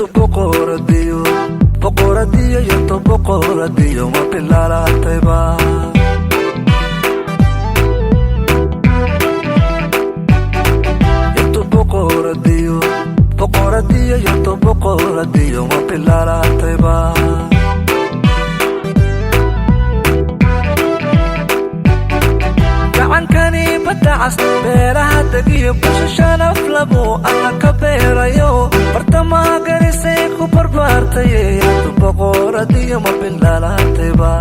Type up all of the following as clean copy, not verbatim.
boqoradiyo boqoradiyo yartu boqoradiyo ma bilaalatayba yartu boqoradiyo boqoradiyo yartu boqoradiyo ma bilaalatayba gacankani badacas beeraha degiyo bushashana flamo alla ka beerayo bartamaha garisay ku barbaartay yartu boqoradiyo ma bilaalatayba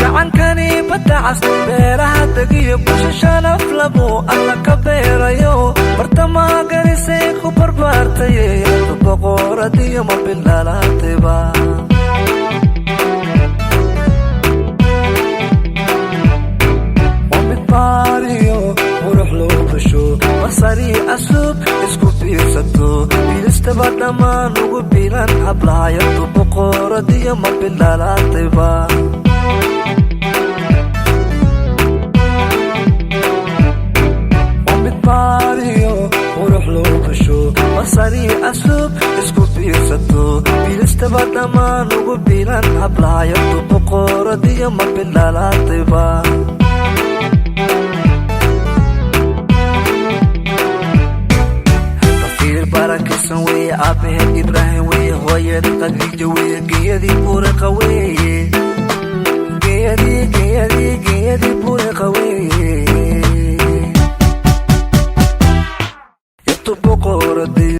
gacankani badacas beeraha degiyo bushashana flamo alla ka beerayo bartamaha garisay ku barbaartay yartu boqoradiyo ma bilaalatayba masari asub isku fiirsato bilistaba dhammaan ugu bilan hablaha yartu boqoradiyo ma bilaalatayba midbaariyo qurux loo basho masari asub isku fiirsato bilistaba dhammaan ugu bilan hablaha yartu boqoradiyo ma bilaalatayba barakisan weye aabaheed ibraahim weye hooyada qadiijo weye geeyadii buuriqa weye geeyadii buuriqa weye